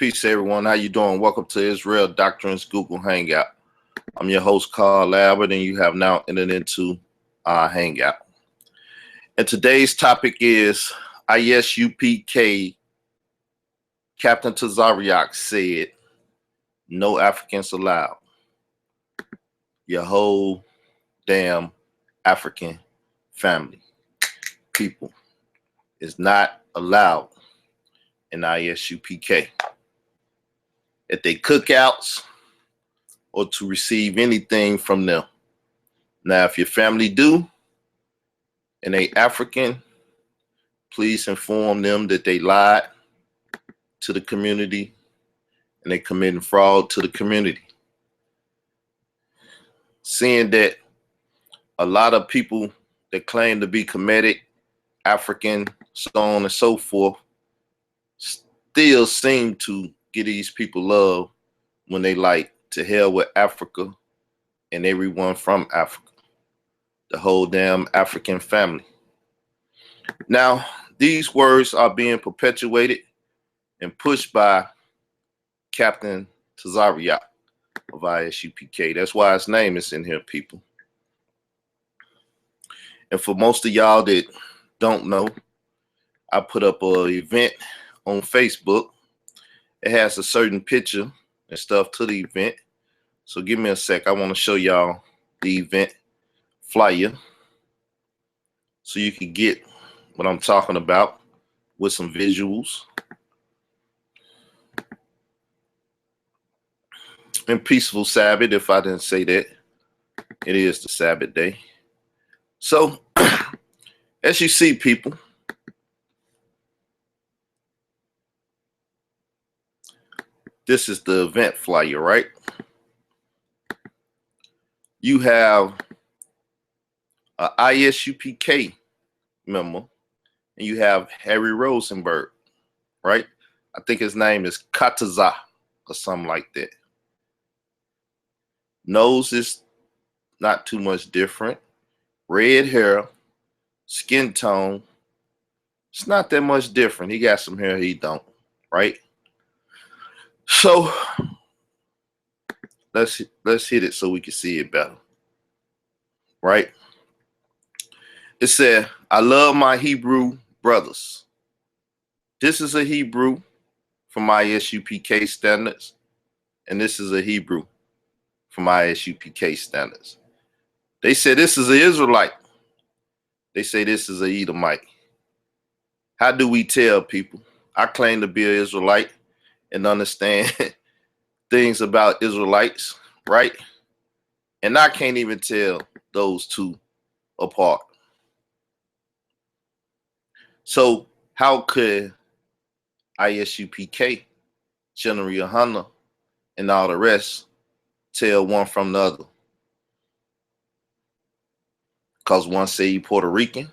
Peace, everyone. How you doing? Welcome to Israel Doctrines Google Hangout. I'm your host, Carl Albert, and you have now entered into our Hangout. And today's topic is ISUPK. Captain Tazaryach said, "No Africans allowed." Your whole damn African family, people, is not allowed in ISUPK at their cookouts or to receive anything from them. Now, if your family do and they African, please inform them that they lied to the community and they committing fraud to the community. Seeing that a lot of people that claim to be Kemetic, African, so on and so forth, still seem to give these people love when they like to hell with Africa and everyone from Africa, the whole damn African family. Now, these words are being perpetuated and pushed by Captain Tazaryach of ISUPK. That's why his name is in here, people. And for most of y'all that don't know, I put up an event on Facebook. It has a certain picture and stuff to the event. So give me a sec. I want to show y'all the event flyer so you can get what I'm talking about with some visuals. And peaceful Sabbath, if I didn't say that. It is the Sabbath day. So, as you see, people, this is the event flyer, right? You have an ISUPK member, and you have Harry Rosenberg, right? I think his name is Kataza or something like that. Nose is not too much different. Red hair, skin tone, it's not that much different. He got some hair, he don't, right? So let's hit it so we can see it better, right? It said, "I love my Hebrew brothers." This is a Hebrew from ISUPK standards, and this is a Hebrew from ISUPK standards. They say this is an Israelite. They say this is an Edomite. How do we tell, people? I claim to be an Israelite and understand things about Israelites, right? And I can't even tell those two apart. So how could ISUPK, General Yohana, and all the rest tell one from the other? Because one say he Puerto Rican,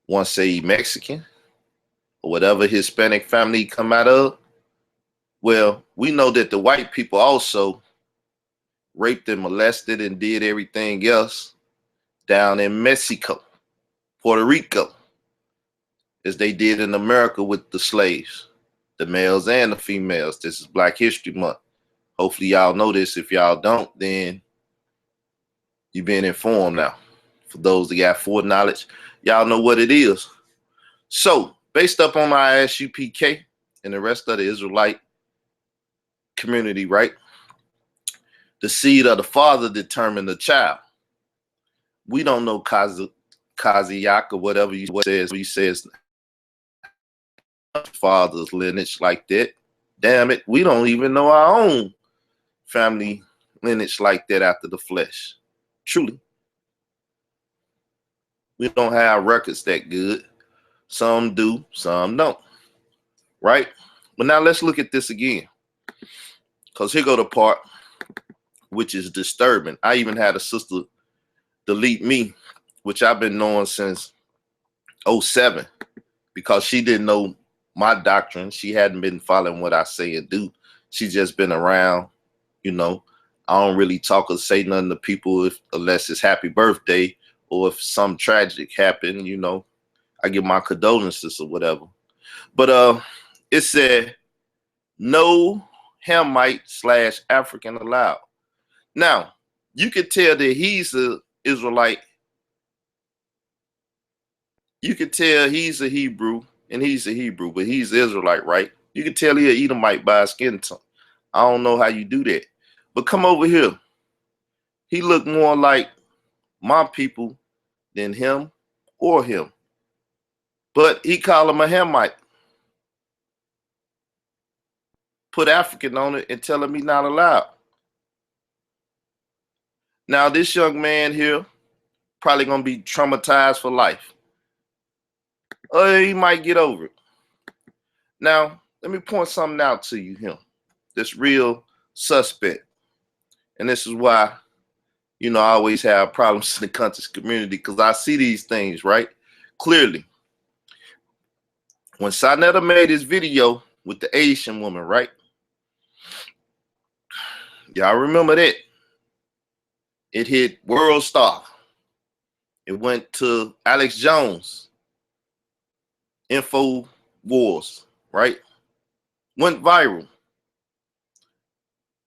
one say he Mexican, or whatever Hispanic family he come out of. Well, we know that the white people also raped and molested and did everything else down in Mexico, Puerto Rico, as they did in America with the slaves, the males and the females. This is Black History Month. Hopefully y'all know this. If y'all don't, then you've been informed now. For those that got foreknowledge, y'all know what it is. So, based up on ISUPK and the rest of the Israelite community, right? The seed of the father determined the child. We don't know Tazaryach or whatever he says. He says father's lineage like that. Damn it, we don't even know our own family lineage like that after the flesh. Truly. We don't have records that good. Some do, some don't. Right? But now let's look at this again. Because here go the part which is disturbing. I even had a sister delete me, which I've been knowing since 07, because she didn't know my doctrine. She hadn't been following what I say and do. She just been around, you know. I don't really talk or say nothing to people unless it's happy birthday or if some tragic happened, you know. I give my condolences or whatever. But it said no Hamite / African allowed. Now, you could tell that he's an Israelite. You could tell he's a Hebrew, and he's a Hebrew, but he's Israelite, right? You could tell he's an Edomite by his skin tone. I don't know how you do that. But come over here. He looked more like my people than him or him. But he called him a Hamite. Put African on it and tell him he's not allowed. Now, this young man here probably going to be traumatized for life. Or he might get over it. Now, let me point something out to you here. This real suspect. And this is why, I always have problems in the conscious community, because I see these things, right? Clearly. When Sarnetta made his video with the Asian woman, right? Y'all remember that? It hit World Star. It went to Alex Jones. Info Wars, right? Went viral.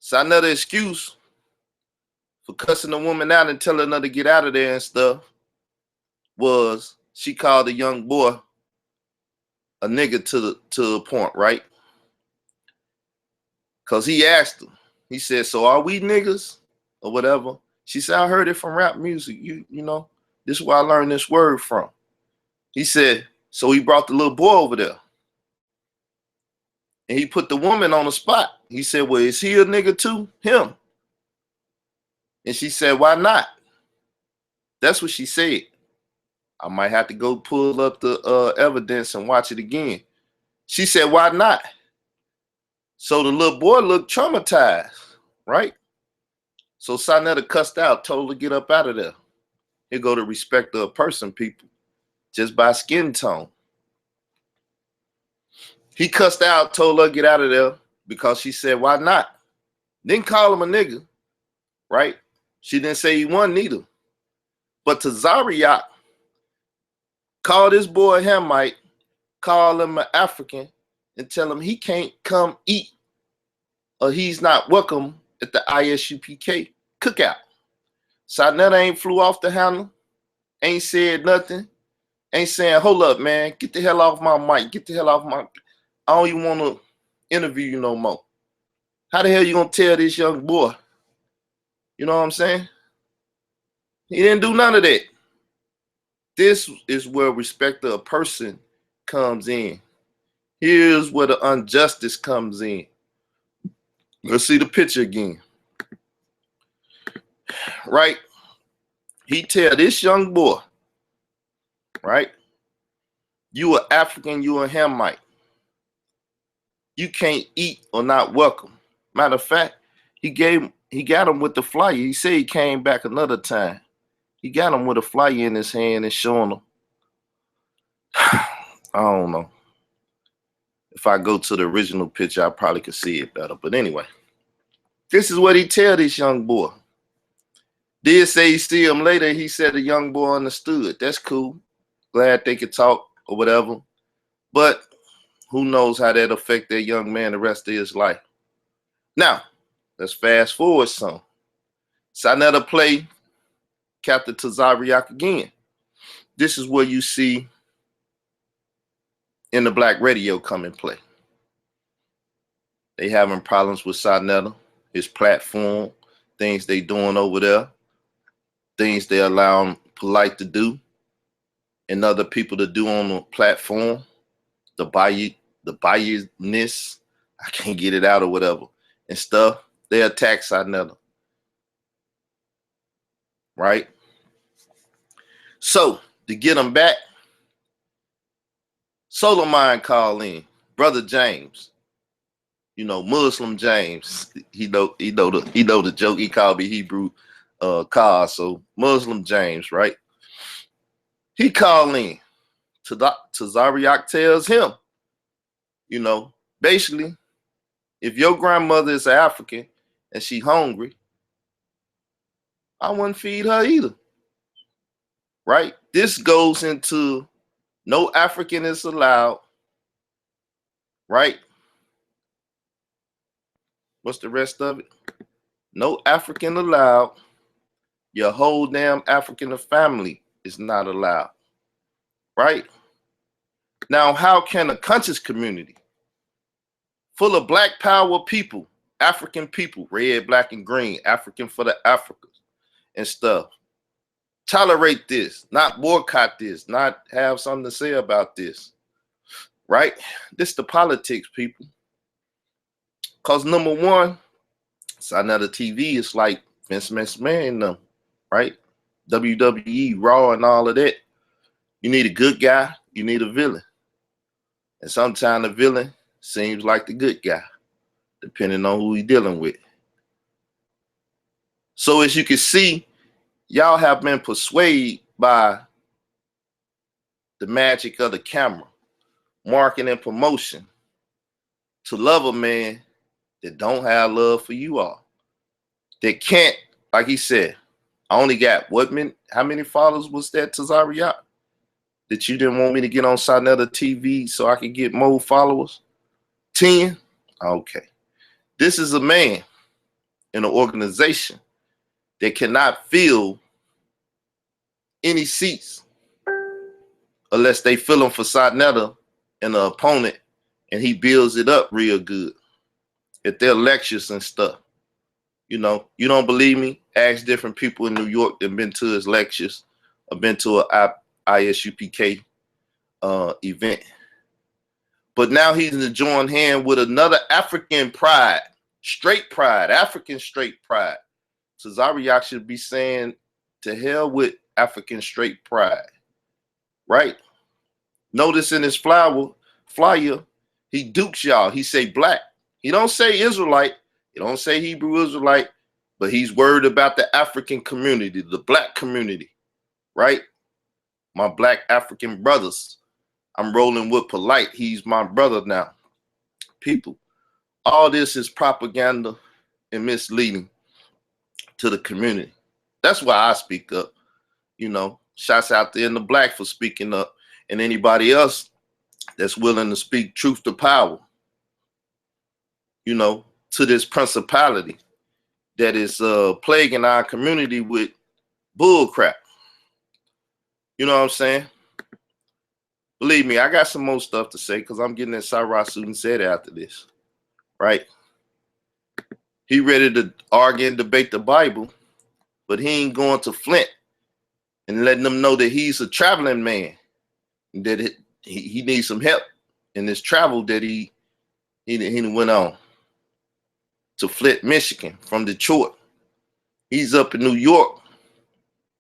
Sarnetta excuse for cussing the woman out and telling her to get out of there and stuff was she called the young boy a nigga to the point, right? Because he asked her. He said, so are we niggas or whatever? She said, I heard it from rap music. You know, this is where I learned this word from. He said, so he brought the little boy over there. And he put the woman on the spot. He said, well, is he a nigga too? Him. And she said, why not? That's what she said. I might have to go pull up the evidence and watch it again. She said, why not? So the little boy looked traumatized, right? So Sarnetta cussed out, told her to get up out of there. Here go the respect of a person, people, just by skin tone. He cussed out, told her to get out of there because she said, why not? Didn't call him a nigga, right? She didn't say he wasn't either. But Tazaryach called this boy a Hamite, call him an African, and tell him he can't come eat or he's not welcome at the ISUPK cookout. Sarnetta ain't flew off the handle, ain't said nothing, ain't saying, hold up, man, get the hell off my mic, get the hell off my, I don't even want to interview you no more. How the hell you gonna tell this young boy? You know what I'm saying? He didn't do none of that. This is where respect of a person comes in. Here's where the injustice comes in. Let's see the picture again. Right? He tell this young boy, right? You are African, you a Hamite. You can't eat or not welcome. Matter of fact, he got him with the flyer. He said he came back another time. He got him with a flyer in his hand and showing him. I don't know. If I go to the original picture, I probably could see it better. But anyway, this is what he tell this young boy. Did say he see him later. He said the young boy understood. That's cool. Glad they could talk or whatever. But who knows how that affect that young man the rest of his life. Now, let's fast forward some. Sarnetta play Captain Tazaryach again. This is where you see in the black radio come and play. They having problems with Sarnetta, his platform, things they doing over there, things they allow Polite to do, and other people to do on the platform, the biasness, I can't get it out or whatever, and stuff. They attack Sarnetta. Right? So, to get them back, Solar Mind call in, Brother James. You know, Muslim James. He know the joke. He called me Hebrew car, so Muslim James, right? He called in. Tazaryach tells him, you know, basically, if your grandmother is African and she hungry, I wouldn't feed her either. Right? This goes into no African is allowed. Right? What's the rest of it? No African allowed. Your whole damn African family is not allowed. Right? Now, how can a conscious community full of black power people, African people, red, black, and green, African for the Africans and stuff, tolerate this, not boycott this, not have something to say about this, right? This the politics, people. Because number one, it's another TV, it's like Vince McMahon and them, right? WWE, Raw, and all of that. You need a good guy, you need a villain. And sometimes the villain seems like the good guy, depending on who he's dealing with. So as you can see, y'all have been persuaded by the magic of the camera, marketing and promotion, to love a man that don't have love for you all. That can't, like he said, I only got how many followers was that, Tazaryach? That you didn't want me to get on another TV so I could get more followers? 10? Okay. This is a man in an organization that cannot fill any seats unless they fill them for Sarnetta and the opponent, and he builds it up real good at their lectures and stuff. You know, you don't believe me? Ask different people in New York that have been to his lectures or been to a ISUPK event. But now he's in the joint hand with another African pride, straight pride, African straight pride. Tazaryach should be saying, to hell with African straight pride, right? Notice in his flyer, he dukes y'all. He say black. He don't say Israelite. He don't say Hebrew Israelite, but he's worried about the African community, the black community, right? My black African brothers. I'm rolling with Polite. He's my brother now. People, all this is propaganda and misleading to the community. That's why I speak up. You know, shouts out there in the black for speaking up, and anybody else that's willing to speak truth to power, you know, to this principality that is plaguing our community with bull crap. You know what I'm saying? Believe me, I got some more stuff to say because I'm getting that Sarah Sudan said after this, right? He ready to argue and debate the Bible, but he ain't going to Flint and letting them know that he's a traveling man, that he needs some help in this travel that he went on to Flint, Michigan from Detroit. He's up in New York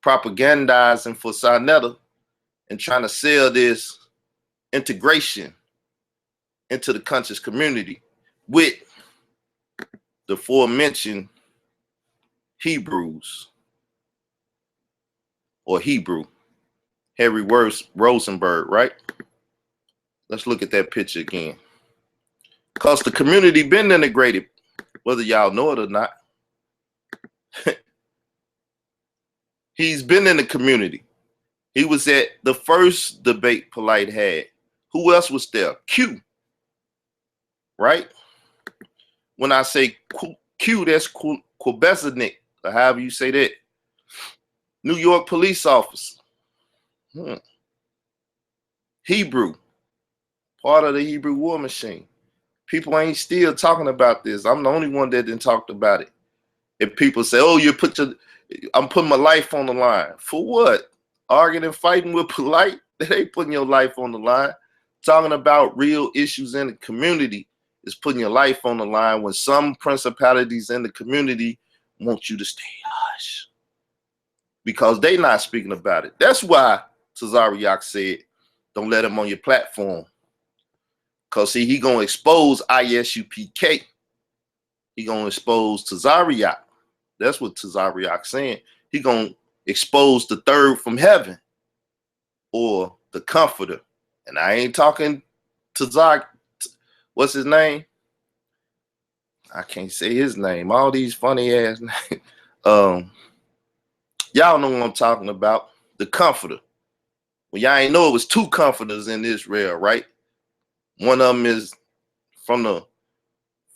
propagandizing for Sarnetta and trying to sell this integration into the conscious community with the aforementioned Hebrews or Hebrew, Harry Rosenberg, right? Let's look at that picture again. Because the community been integrated, whether y'all know it or not. He's been in the community. He was at the first debate Polite had. Who else was there? Q, right? When I say Q, that's Quebezanik, or however you say that. New York police officer. Hebrew, part of the Hebrew war machine. People ain't still talking about this. I'm the only one that didn't talk about it. If people say, oh, I'm putting my life on the line. For what? Arguing and fighting with Polite? That ain't putting your life on the line. Talking about real issues in the community is putting your life on the line when some principalities in the community want you to stay hush because they not speaking about it. That's why Tazaryach said, don't let him on your platform. Because, see, he going to expose ISUPK. He going to expose Tazaryach. That's what Tazaryach saying. He going to expose the third from heaven or the comforter. And I ain't talking Tazak. What's his name? I can't say his name. All these funny ass names. Y'all know what I'm talking about. The comforter. Well, y'all ain't know it was two comforters in Israel, right? One of them is from the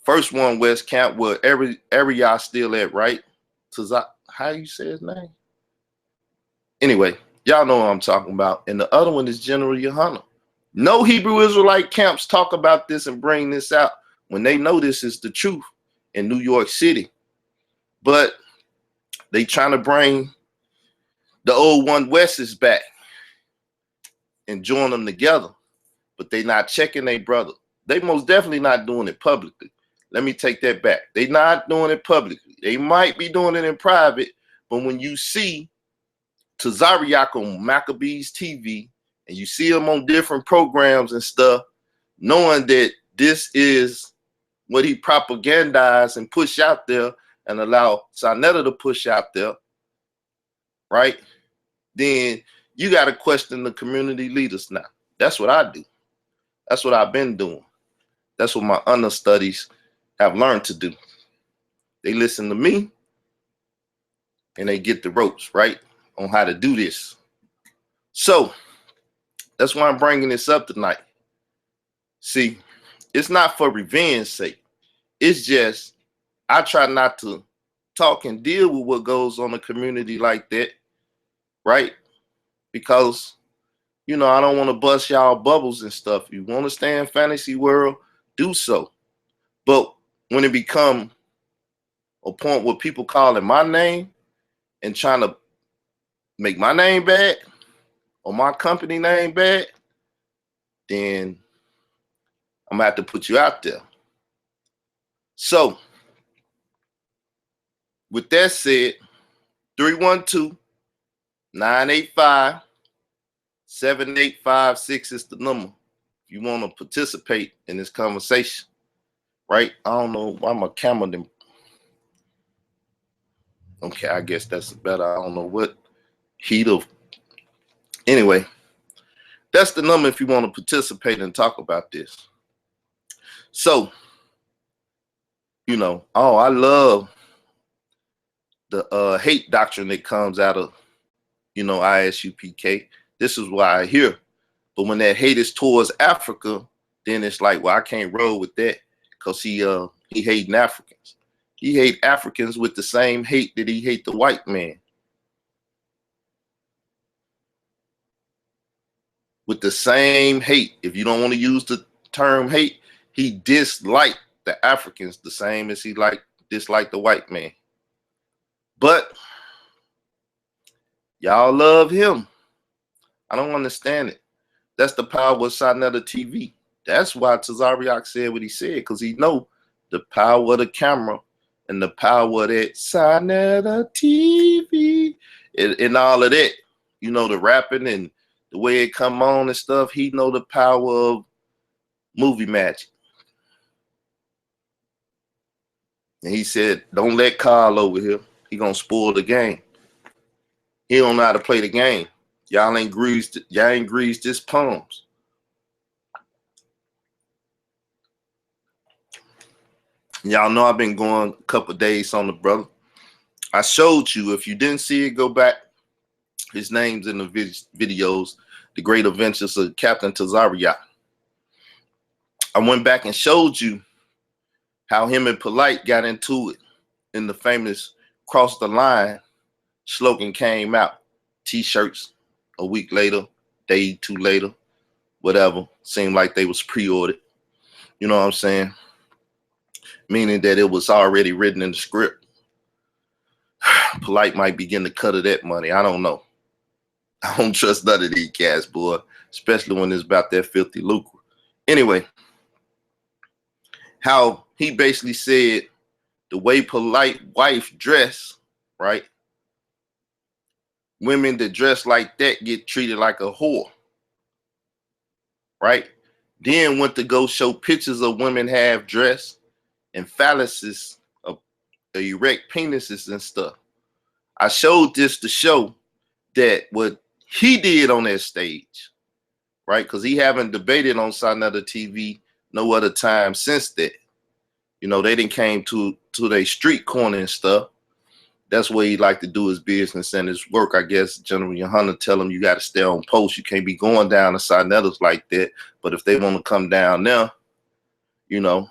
First one, West Camp, where every y'all still at, right? How you say his name? Anyway, y'all know what I'm talking about. And the other one is General Yohana. No Hebrew Israelite camps talk about this and bring this out when they know this is the truth in New York City. But they trying to bring the old one Wests back and join them together. But they not checking their brother. They most definitely not doing it publicly. Let me take that back. They not doing it publicly. They might be doing it in private, but when you see Tazaryach on Maccabees TV and you see him on different programs and stuff, knowing that this is what he propagandized and push out there and allow Sarnetta to push out there, right? Then you got to question the community leaders now. That's what I do. That's what I've been doing. That's what my understudies have learned to do. They listen to me and they get the ropes, right, on how to do this. So that's why I'm bringing this up tonight. See, it's not for revenge's sake. It's just I try not to talk and deal with what goes on in a community like that, right? Because, you know, I don't want to bust y'all bubbles and stuff. You want to stay in fantasy world, do so. But when it become a point where people calling my name and trying to make my name bad or my company name bad, then I'm gonna have to put you out there. So with that said, 312-985-7856 is the number if you want to participate in this conversation, right? I don't know why my camera didn't. Okay, I guess that's better. I don't know what heat of. Anyway, that's the number if you want to participate and talk about this. So, you know, oh, I love the hate doctrine that comes out of, you know, ISUPK. This is why I hear. But when that hate is towards Africa, then it's like, well, I can't roll with that because he hating Africans. He hate Africans with the same hate that he hate the white man. With the same hate. If you don't want to use the term hate, he disliked the Africans the same as he disliked the white man. But y'all love him. I don't understand it. That's the power of Sarnetta TV. That's why Tazaryach said what he said, because he know the power of the camera and the power of that Sarnetta TV and all of that. You know, the rapping and the way it come on and stuff. He know the power of movie magic. And he said, don't let Carl over here. He gonna spoil the game. He don't know how to play the game. Y'all ain't greased his palms. Y'all know I've been going a couple days on the brother. I showed you. If you didn't see it, go back. His name's in the videos. The Great Adventures of Captain Tazaryach. I went back and showed you how him and Polite got into it in the famous Cross the Line slogan came out. T-shirts a week later, day two later, whatever. Seemed like they was pre-ordered. You know what I'm saying? Meaning that it was already written in the script. Polite might begin to cut of that money. I don't know. I don't trust none of these cats, boy, especially when it's about that filthy lucre. Anyway, how he basically said the way Polite wife dress, right? Women that dress like that get treated like a whore, right? Then went to go show pictures of women half dressed and phalluses of erect penises and stuff. I showed this to show that what he did on that stage, right? Because he haven't debated on Sarnetta TV no other time since that. You know, they didn't came to their street corner and stuff. That's where he like to do his business and his work. I guess General Yohana tell him you got to stay on post. You can't be going down to Sarnetta's like that. But if they want to come down there, you know,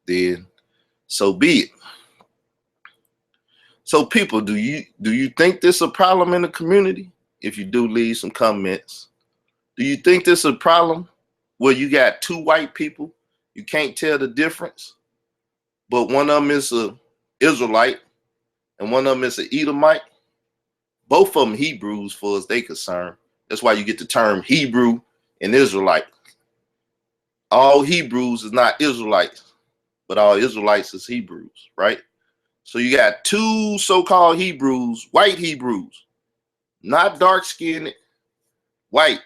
then so be it. So people, do you think this a problem in the community? If you do, leave some comments. Do you think this a problem where you got two white people, you can't tell the difference, but one of them is a Israelite and one of them is an Edomite? Both of them Hebrews, for as they concerned. That's why you get the term Hebrew and Israelite. All Hebrews is not Israelites, but all Israelites is Hebrews, right? So you got two so-called Hebrews, white Hebrews, not dark-skinned, white.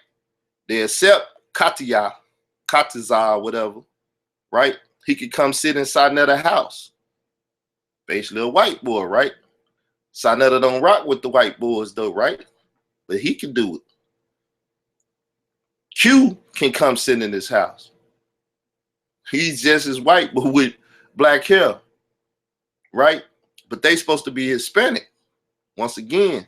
They accept Katiyah, Katizah, whatever, right? He could come sit inside another house. Basically a white boy, right? Sinetta don't rock with the white boys though, right? But he can do it. Q can come sit in his house. He's just as white, but with black hair, right? But they supposed to be Hispanic. Once again,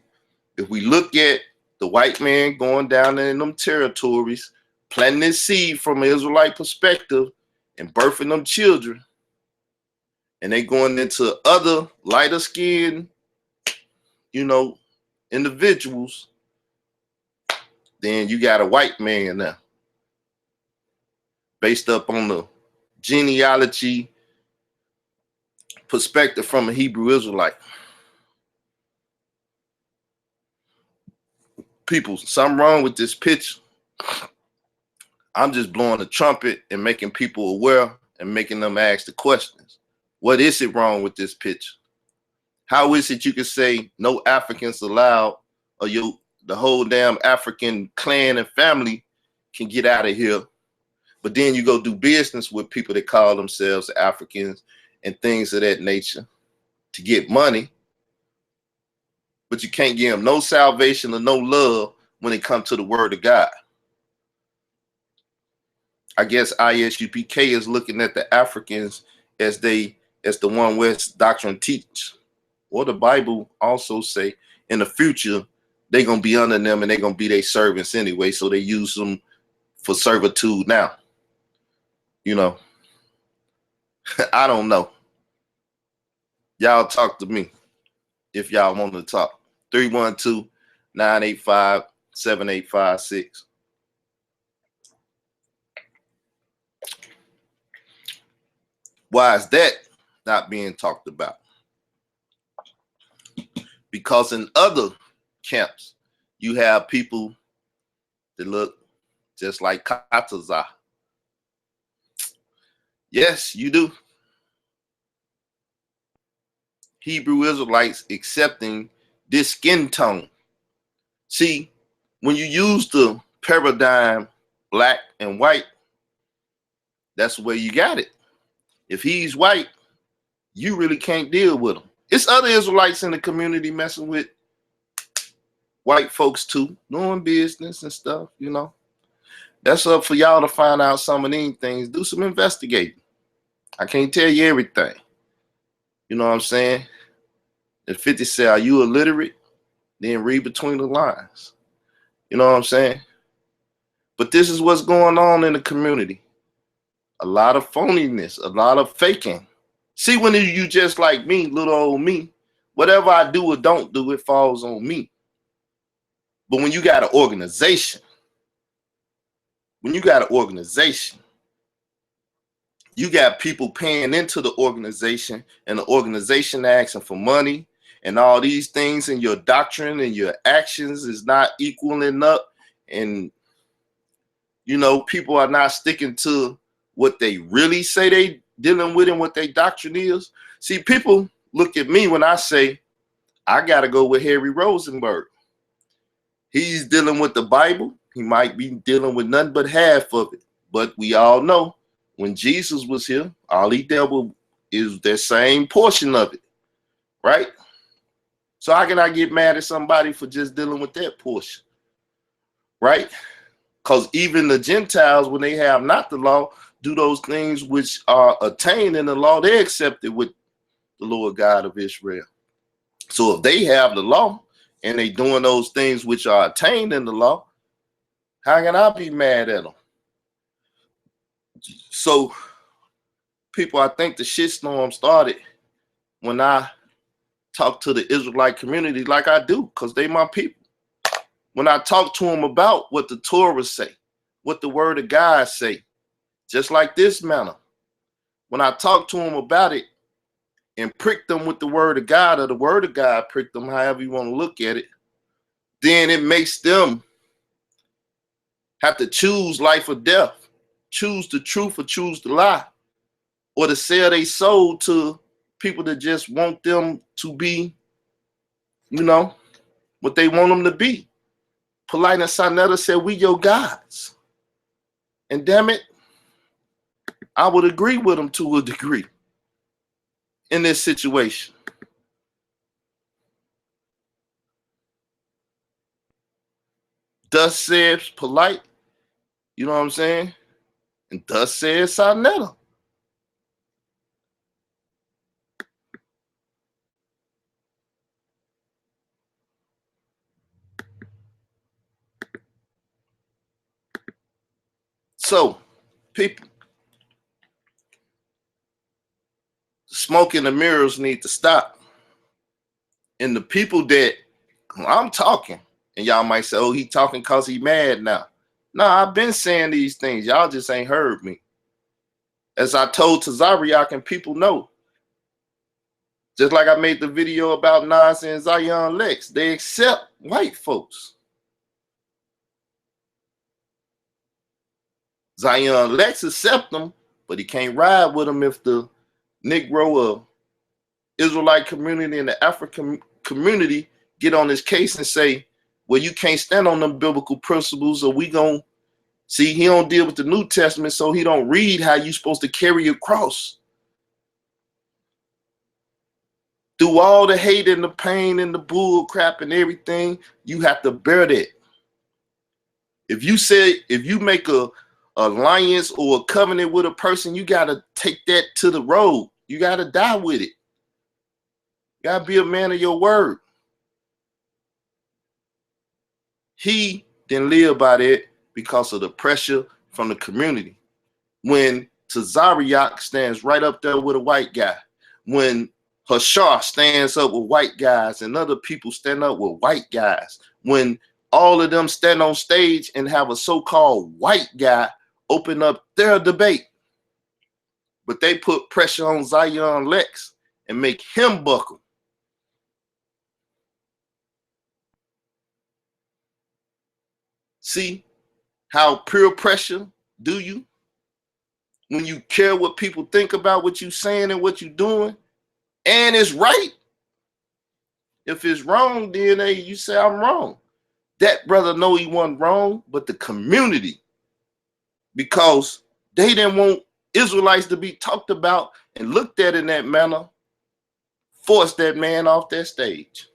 if we look at the white man going down in them territories, planting his seed from an Israelite perspective and birthing them children, and they going into other lighter skinned, individuals, then you got a white man now, based up on the genealogy perspective from a Hebrew Israelite. People, something wrong with this picture. I'm just blowing the trumpet and making people aware and making them ask the questions. What is it wrong with this picture? How is it you can say no Africans allowed, or the whole damn African clan and family can get out of here, but then you go do business with people that call themselves Africans and things of that nature to get money, but you can't give them no salvation or no love when it comes to the word of God? I guess ISUPK is looking at the Africans as the one West doctrine teach, or the Bible also say in the future they're gonna be under them and they're gonna be their servants anyway, so they use them for servitude now. I don't know. Y'all talk to me if y'all want to talk. 312-985-7856. Why is that not being talked about? Because in other camps, you have people that look just like Tazaryach. Yes, you do. Hebrew Israelites accepting this skin tone. See, when you use the paradigm black and white, that's where you got it. If he's white, you really can't deal with him. It's other Israelites in the community messing with white folks too, doing business and stuff, That's up for y'all to find out some of these things. Do some investigating. I can't tell you everything. You know what I'm saying? If 50 say, are you illiterate? Then read between the lines. You know what I'm saying? But this is what's going on in the community. A lot of phoniness, a lot of faking. See, when you just like me, little old me, whatever I do or don't do, it falls on me. But when you got an organization, you got people paying into the organization, and the organization asking for money, and all these things, and your doctrine and your actions is not equaling up, and people are not sticking to what they really say they dealing with and what their doctrine is. See, people look at me when I say I gotta go with Harry Rosenberg. He's dealing with the Bible. He might be dealing with nothing but half of it. But we all know when Jesus was here, all he dealt with is that same portion of it, right? So how can I get mad at somebody for just dealing with that portion, right? Because even the Gentiles, when they have not the law, do those things which are attained in the law, they accept it with the Lord God of Israel. So if they have the law and they doing those things which are attained in the law, how can I be mad at them? So people, I think the shitstorm started when I talk to the Israelite community like I do, because they my people. When I talk to them about what the Torah say, what the word of God say, just like this manner, when I talk to them about it and prick them with the word of God, or the word of God prick them, however you want to look at it, then it makes them have to choose life or death, choose the truth or choose the lie, or to sell their soul to people that just want them to be, you know, what they want them to be. Polite and Sinetta said, we your gods. And damn it, I would agree with them to a degree in this situation. Thus says Polite, you know what I'm saying? And thus says Sinetta. So, people, the smoke and the mirrors need to stop. And the people that I'm talking, and y'all might say, oh, he talking because he mad now. No, I've been saying these things. Y'all just ain't heard me. As I told Tazaryach, and people know, just like I made the video about Nas and Zion Lex, they accept white folks. Zion Lex accept them, but he can't ride with them if the Negro or Israelite community and the African community get on his case and say, well, you can't stand on them biblical principles, or we gonna see he don't deal with the New Testament, so he don't read how you supposed to carry your cross. Through all the hate and the pain and the bull crap and everything, you have to bear that. If you make a alliance or a covenant with a person, you gotta take that to the road. You gotta die with it. You gotta be a man of your word. He didn't live by that because of the pressure from the community. When Tazaryach stands right up there with a white guy, when Hashar stands up with white guys and other people stand up with white guys, when all of them stand on stage and have a so-called white guy open up their debate, but they put pressure on Zion Lex and make him buckle. See how peer pressure do you? When you care what people think about what you're saying and what you're doing, and it's right. If it's wrong, then you say I'm wrong. That brother know he wasn't wrong, but the community, because they didn't want Israelites to be talked about and looked at in that manner, forced that man off that stage.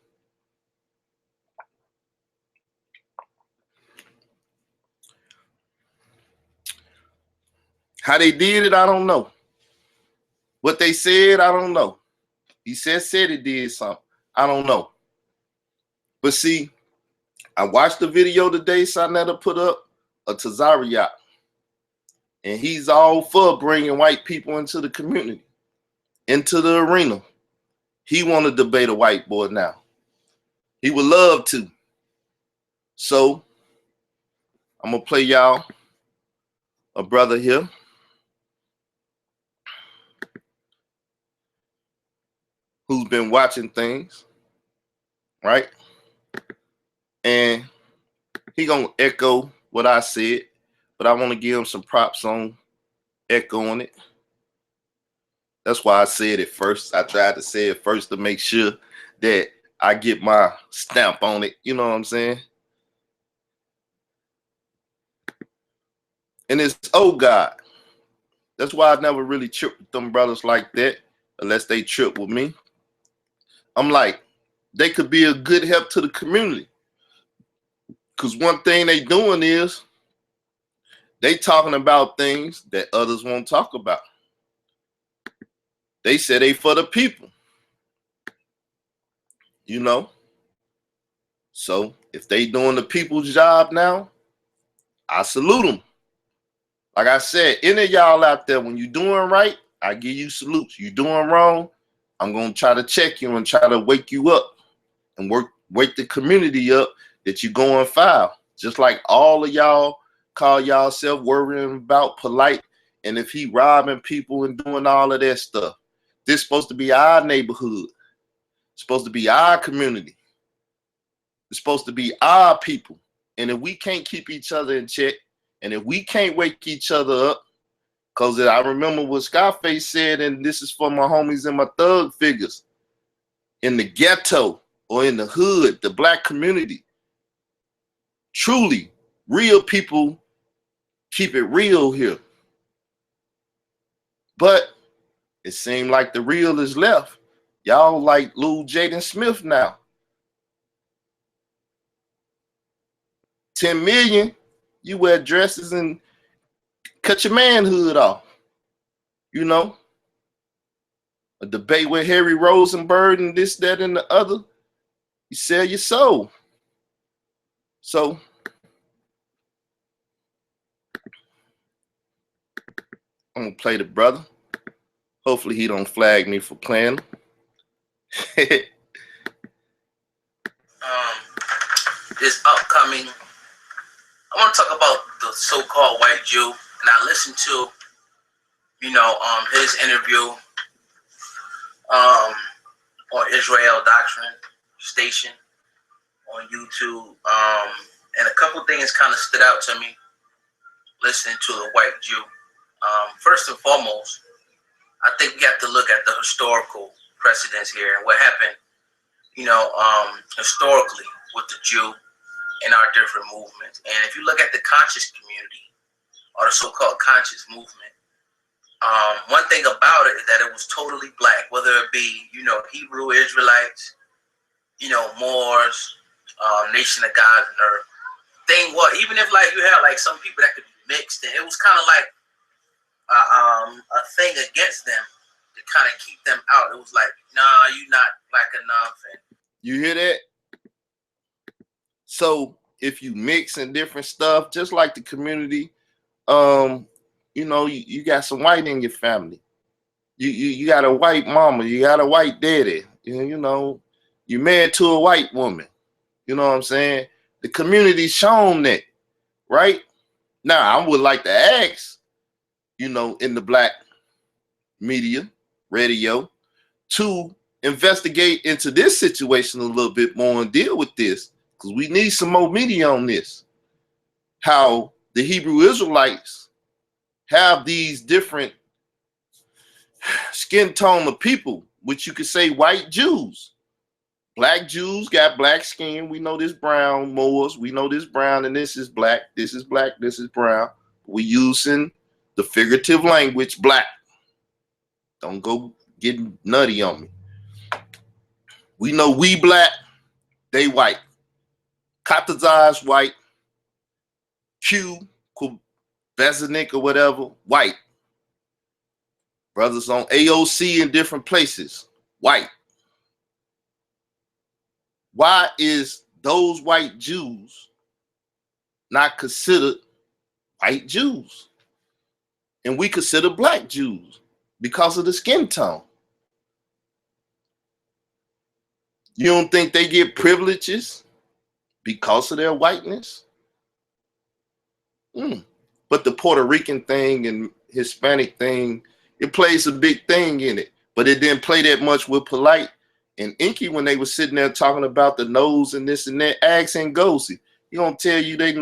How they did it, I don't know. What they said, I don't know. He said he did something. I don't know. But see, I watched the video today Sinetta put up a Tazaryach, and he's all for bringing white people into the community, into the arena. He want to debate a white boy now. He would love to. So I'm gonna play y'all a brother here who's been watching things, right? And he gonna echo what I said, but I want to give him some props on echoing it. That's why I said it first. I tried to say it first to make sure that I get my stamp on it. You know what I'm saying? And it's, oh God. That's why I never really trip with them brothers like that, unless they trip with me. I'm like, they could be a good help to the community. Because one thing they doing is they talking about things that others won't talk about. They say they for the people. You know? So if they doing the people's job now, I salute them. Like I said, any of y'all out there, when you doing right, I give you salutes. You doing wrong, I'm gonna try to check you and try to wake you up and wake the community up that you going foul. Just like all of y'all call y'all self worrying about polite, and if he robbing people and doing all of that stuff, this supposed to be our neighborhood. It's supposed to be our community. It's supposed to be our people. And if we can't keep each other in check, and if we can't wake each other up, because I remember what Scarface said, and this is for my homies and my thug figures, in the ghetto or in the hood, the black community, truly, real people keep it real here. But it seemed like the real is left. Y'all like Lil Jaden Smith now. 10 million, you wear dresses and cut your manhood off. You know, a debate with Harry Rosenberg and this, that, and the other. You sell your soul. So I'm gonna play the brother. Hopefully he don't flag me for playing. This upcoming, I want to talk about the so-called white Jew, and I listened to, his interview on Israel Doctrine Station on YouTube, and a couple things kind of stood out to me listening to the white Jew. First and foremost, I think we have to look at the historical precedents here and what happened, historically with the Jew in our different movements. And if you look at the conscious community or the so-called conscious movement, one thing about it is that it was totally black, whether it be, Hebrew Israelites, Moors, Nation of God and Earth. Thing was, even if you had some people that could be mixed, and it was kind of like a thing against them to kind of keep them out. It was like, nah, you not black enough. And you hear that? So if you mix and different stuff, just like the community, you got some white in your family. You got a white mama, you got a white daddy, you married to a white woman. You know what I'm saying? The community's shown that, right? Now, I would like to ask, in the black media, radio, to investigate into this situation a little bit more and deal with this, because we need some more media on this. How the Hebrew Israelites have these different skin tone of people, which you could say white Jews. Black Jews got black skin. We know this brown. Moors, we know this brown, and this is black. This is black. This is brown. We using the figurative language, black. Don't go getting nutty on me. We know we black, they white. Tazaryach white. Q, Bezanik or whatever, white. Brothers on AOC in different places, white. Why is those white Jews not considered white Jews? And we consider black Jews because of the skin tone. You don't think they get privileges because of their whiteness? But the Puerto Rican thing and Hispanic thing, it plays a big thing in it. But it didn't play that much with Polite and Inky when they were sitting there talking about the nose and this and that. Ags and Gosi. He gonna tell you they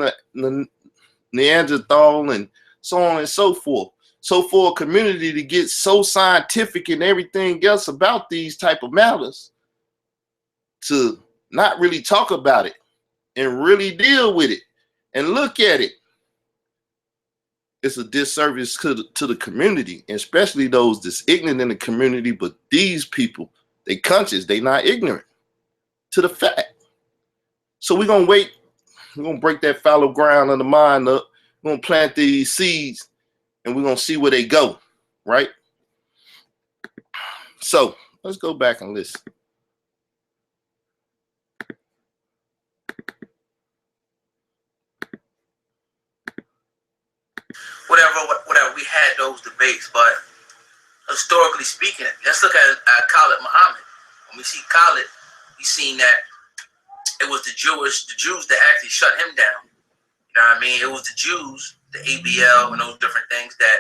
Neanderthal and so on and so forth. So for a community to get so scientific and everything else about these type of matters, to not really talk about it and really deal with it and look at it, it's a disservice to the community, especially those that's ignorant in the community. But these people, they conscious, they not ignorant to the fact. So we're gonna wait. We're gonna break that fallow ground of the mind up. We're gonna plant these seeds, and we're gonna see where they go, right? So let's go back and listen. Whatever, we had those debates, but historically speaking, let's look at Khalid Muhammad. When we see Khalid, we seen that it was the Jews that actually shut him down. You know what I mean? It was the Jews, the ABL, and those different things that,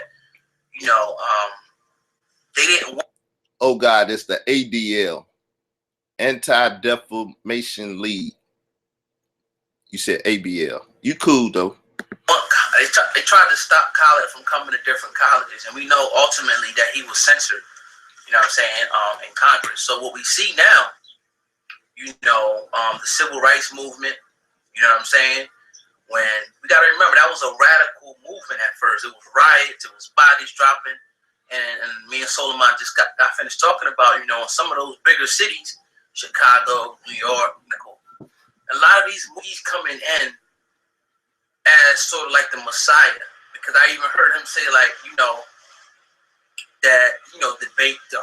they didn't want. Oh God, it's the ADL, Anti-Defamation League. You said ABL. You cool though. They tried to stop Khalid from coming to different colleges, and we know ultimately that he was censored. You know what I'm saying? In Congress. So what we see now, the civil rights movement. You know what I'm saying? When we got to remember that was a radical movement at first. It was riots, it was bodies dropping, and me and Solomon just got finished talking about, in some of those bigger cities, Chicago, New York, a lot of these movies coming in as sort of like the Messiah, because I even heard him say that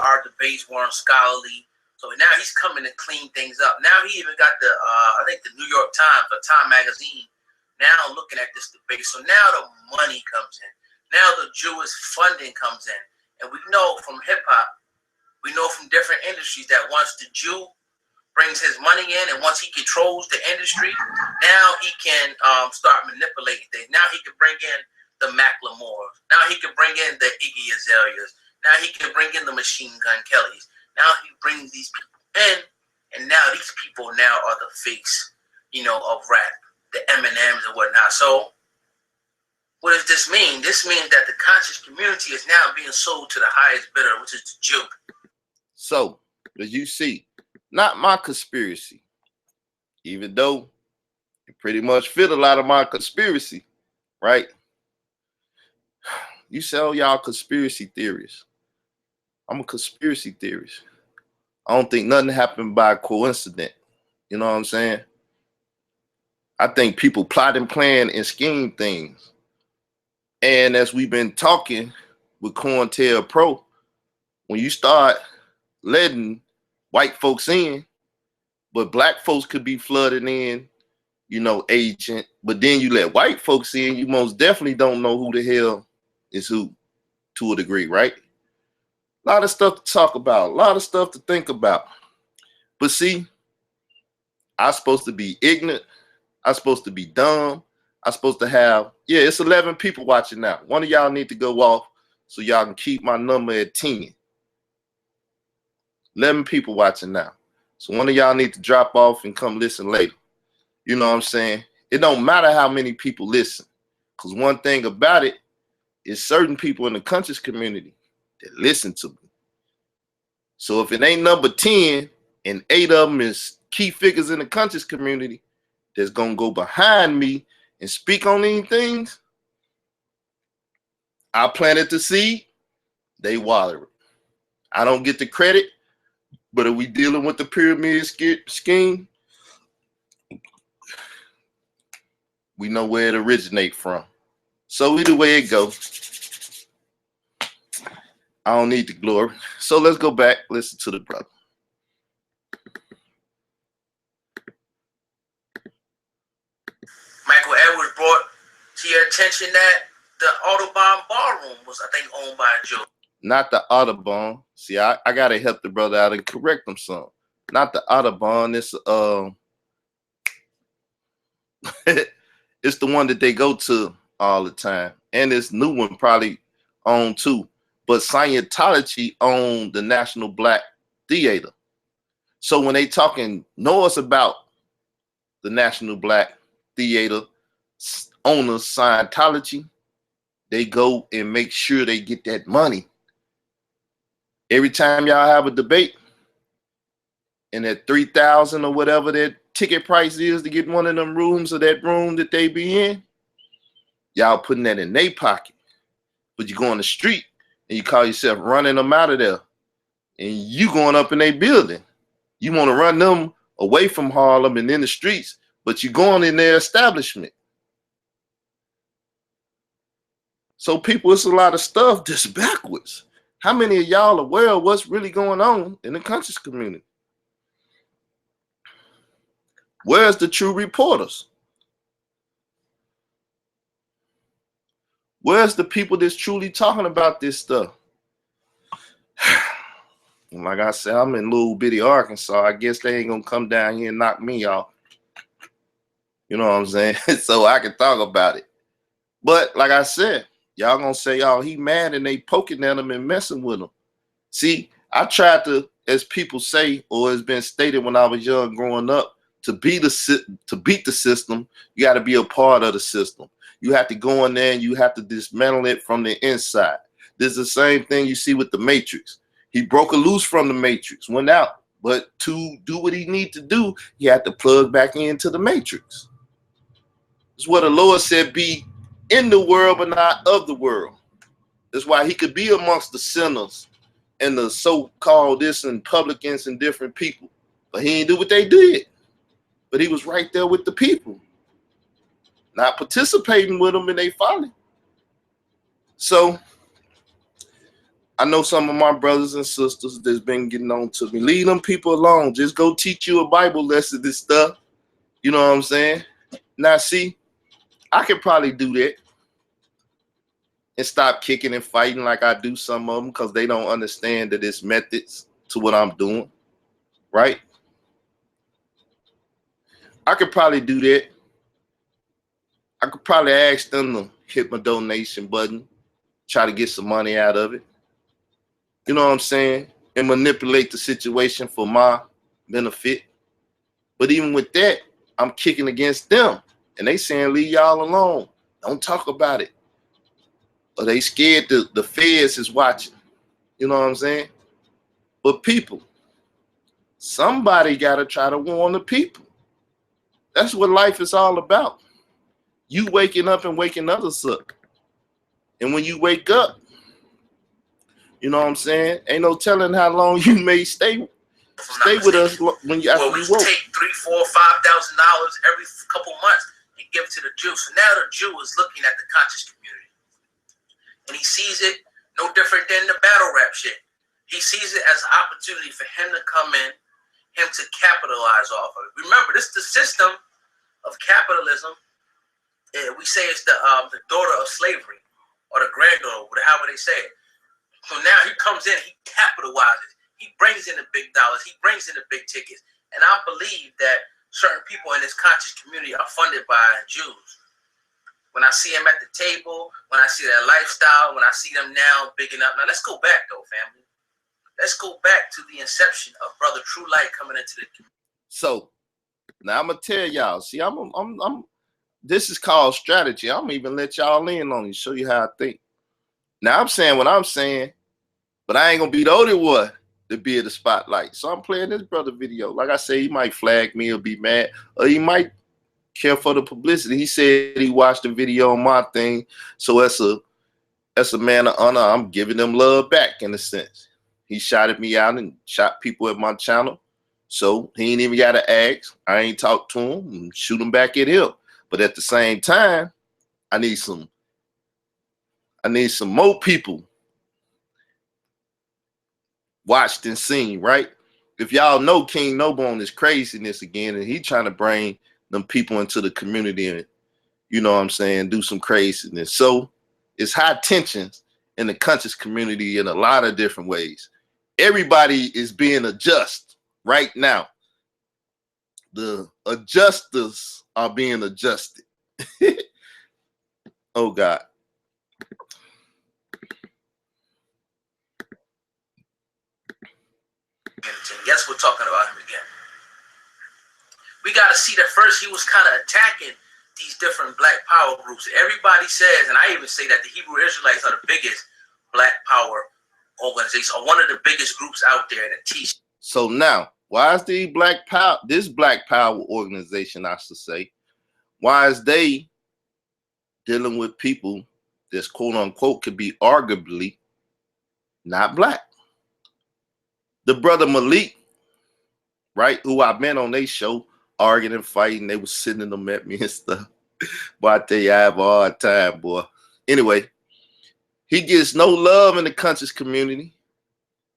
our debates weren't scholarly. So now he's coming to clean things up. Now he even got I think the New York Times or Time Magazine now looking at this debate. So now the money comes in. Now the Jewish funding comes in. And we know from hip hop, we know from different industries that once the Jew brings his money in and once he controls the industry, now he can start manipulating things. Now he can bring in the Macklemores. Now he can bring in the Iggy Azaleas. Now he can bring in the Machine Gun Kellys. Now he brings these people in, and now these people now are the face, of rap, the Eminems and whatnot. So what does this mean? This means that the conscious community is now being sold to the highest bidder, which is the Jew. So, as you see, not my conspiracy, even though it pretty much fit a lot of my conspiracy, right? You sell y'all conspiracy theories. I'm a conspiracy theorist. I don't think nothing happened by coincidence. You know what I'm saying? I think people plot and plan and scheme things. And as we've been talking with COINTELPRO, when you start letting white folks in, but black folks could be flooded in, agent, but then you let white folks in, you most definitely don't know who the hell is who to a degree, right? A lot of stuff to talk about, a lot of stuff to think about. But see, I'm supposed to be ignorant. I'm supposed to be dumb. I'm supposed to have, it's 11 people watching now. One of y'all need to go off so y'all can keep my number at 10. 11 people watching now. So one of y'all need to drop off and come listen later. You know what I'm saying? It don't matter how many people listen. Because one thing about it is certain people in the conscious community that listen to me. So if it ain't number 10 and 8 of them is key figures in the conscious community that's going to go behind me and speak on these things, I planted the seed, they water it. I don't get the credit, but if we dealing with the pyramid scheme, we know where it originates from. So either way it goes, I don't need the glory. So let's go back, listen to the brother. Michael Edwards brought to your attention that the Audubon Ballroom was, I think, owned by a Jew. Not the Audubon. See, I got to help the brother out and correct him some. Not the Audubon. It's it's the one that they go to all the time. And this new one probably owned too. But Scientology owned the National Black Theater. So when they talking noise about the National Black Theater owners, Scientology, they go and make sure they get that money. Every time y'all have a debate and that $3,000 or whatever that ticket price is to get one of them rooms or that room that they be in, y'all putting that in their pocket. But you go on the street and you call yourself running them out of there, and you going up in their building. You want to run them away from Harlem and in the streets, but you going in their establishment. So people, it's a lot of stuff that's backwards. How many of y'all aware of what's really going on in the conscious community? Where's the true reporters? Where's the people that's truly talking about this stuff? And like I said, I'm in little bitty Arkansas. I guess they ain't gonna come down here and knock me off. You know what I'm saying? So I can talk about it. But like I said, y'all gonna say, oh, he mad and they poking at him and messing with him. See, I tried to, as people say, or has been stated when I was young growing up, to beat the system, you got to be a part of the system. You have to go in there and you have to dismantle it from the inside. This is the same thing you see with the Matrix. He broke loose from the Matrix, went out, but to do what he need to do, he had to plug back into the Matrix. It's what the Lord said, be in the world but not of the world. That's why he could be amongst the sinners and the so-called this and publicans and different people. But he didn't do what they did. But he was right there with the people, not participating with them in their folly. So I know some of my brothers and sisters that's been getting on to me. Leave them people alone. Just go teach you a Bible lesson, this stuff. You know what I'm saying? Now, see, I could probably do that and stop kicking and fighting like I do some of them because they don't understand that it's methods to what I'm doing, right? I could probably do that. I could probably ask them to hit my donation button, try to get some money out of it. You know what I'm saying? And manipulate the situation for my benefit. But even with that, I'm kicking against them. And they saying, leave y'all alone. Don't talk about it. Or they scared the feds is watching. You know what I'm saying? But people, somebody got to try to warn the people. That's what life is all about. You waking up and waking others up. And when you wake up, you know what I'm saying? Ain't no telling how long you may stay with us when you after we you woke. Take $3,000, $4,000, $5,000 every couple months and give it to the Jew. So now the Jew is looking at the conscious community, and he sees it no different than the battle rap shit. He sees it as an opportunity for him to come in, him to capitalize off of it. Remember, this is the system of capitalism. We say it's the daughter of slavery, or the granddaughter, however they say it. So now he comes in, he capitalizes, he brings in the big dollars, he brings in the big tickets. And I believe that certain people in this conscious community are funded by Jews. When I see them at the table, when I see their lifestyle, when I see them now bigging up. Now let's go back though, family. Let's go back to the inception of Brother True Light coming into the community. So now I'm gonna tell y'all. See, I'm this is called strategy. I'm even let y'all in on it, show you how I think. Now I'm saying what I'm saying, but I ain't gonna be the only one to be in the spotlight. So I'm playing this brother video. Like I say, he might flag me or be mad, or he might care for the publicity. He said he watched the video on my thing, so that's a man of honor. I'm giving them love back in a sense. He shouted me out and shot people at my channel, so he ain't even got to ask. I ain't talk to him and shoot him back at him. But at the same time, I need some more people watched and seen, right? If y'all know King Noble on his craziness again, and he trying to bring them people into the community and, you know what I'm saying, do some craziness. So it's high tensions in the conscious community in a lot of different ways. Everybody is being adjusted right now. The adjusters are being adjusted. Oh God. Guess we're talking about him again. We got to see that first he was kind of attacking these different black power groups. Everybody says, and I even say that the Hebrew Israelites are the biggest black power organization, or one of the biggest groups out there that teach. So now, why is this black power organization, I should say, why is they dealing with people that's quote unquote could be arguably not black? The brother Malik, right, who I've been on their show arguing and fighting, they was sending them at me and stuff. Boy, I tell you, I have a hard time, boy. Anyway, he gets no love in the conscious community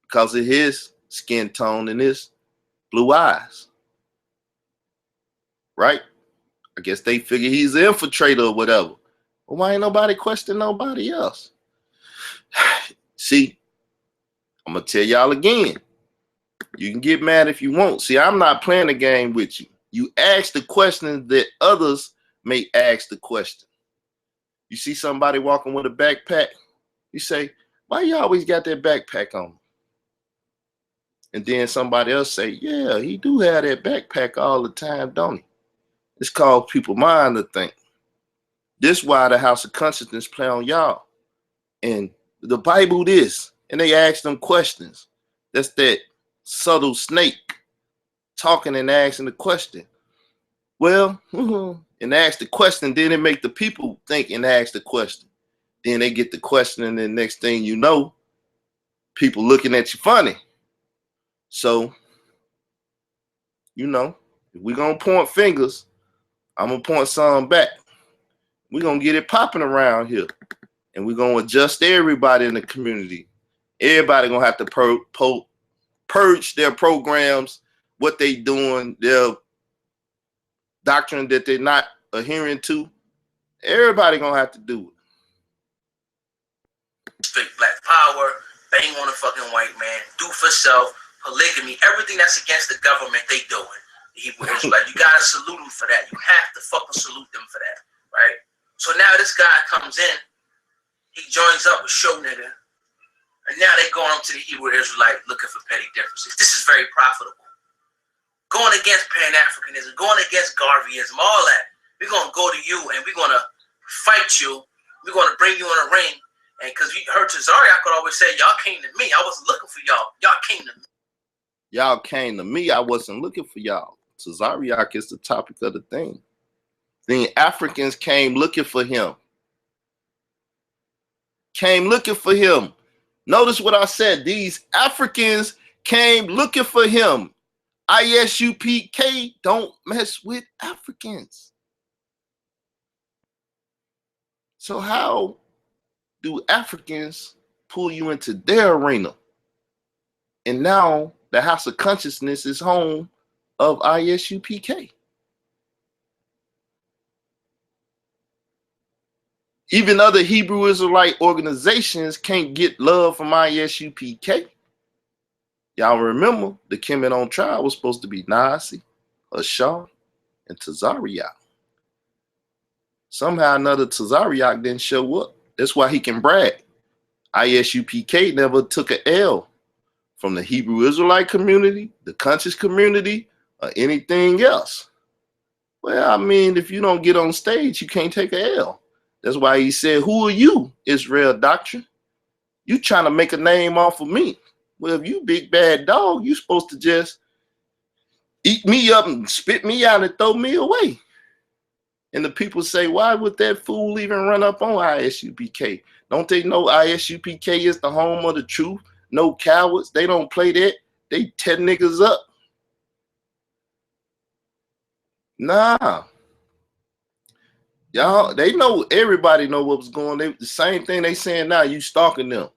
because of his skin tone and his blue eyes, right? I guess they figure he's an infiltrator or whatever. Well, why ain't nobody question nobody else? See, I'm going to tell y'all again. You can get mad if you want. See, I'm not playing a game with you. You ask the questions that others may ask the question. You see somebody walking with a backpack, you say, why you always got that backpack on? And then somebody else say, yeah, he do have that backpack all the time, don't he? It's called people mind to think. This why the House of Consciousness play on y'all. And the Bible this. And they ask them questions. That's that subtle snake talking and asking the question. Well, and ask the question, then it make the people think and ask the question. Then they get the question, and then next thing you know, people looking at you funny. So, you know, if we're going to point fingers, I'm going to point some back. We're going to get it popping around here. And we're going to adjust everybody in the community. Everybody going to have to purge their programs, what they doing, their doctrine that they're not adhering to. Everybody going to have to do it. Straight black power, bang on a fucking white man, do for self, polygamy, everything that's against the government, they doing. The Hebrew Israelite, you gotta salute them for that. You have to fucking salute them for that, right? So now this guy comes in, he joins up with Show Nigga, and now they going up to the Hebrew Israelite looking for petty differences. This is very profitable. Going against Pan-Africanism, going against Garveyism, all that. We're gonna go to you and we're gonna fight you. We're gonna bring you in a ring. And because you heard Tazaryach could always say, y'all came to me. I wasn't looking for y'all. Y'all came to me. Y'all came to me. I wasn't looking for y'all. Tazaryach is the topic of the thing. The Africans came looking for him. Came looking for him. Notice what I said. These Africans came looking for him. ISUPK don't mess with Africans. So how do Africans pull you into their arena? And now the House of Consciousness is home of ISUPK. Even other Hebrew Israelite organizations can't get love from ISUPK. Y'all remember the Kemet on trial was supposed to be Nasi, Ashar, and Tazaryach. Somehow another Tazaryach didn't show up. That's why he can brag. ISUPK never took an L from the Hebrew Israelite community, the conscious community, or anything else. Well, I mean, if you don't get on stage, you can't take an L. That's why he said, who are you, Israel doctrine? You trying to make a name off of me. Well, if you big bad dog, you supposed to just eat me up and spit me out and throw me away. And the people say, why would that fool even run up on ISUPK? Don't they know ISUPK is the home of the truth? No cowards. They don't play that. They tear niggas up. Nah. Y'all, they know, everybody know what was going on. The same thing they saying now, you stalking them.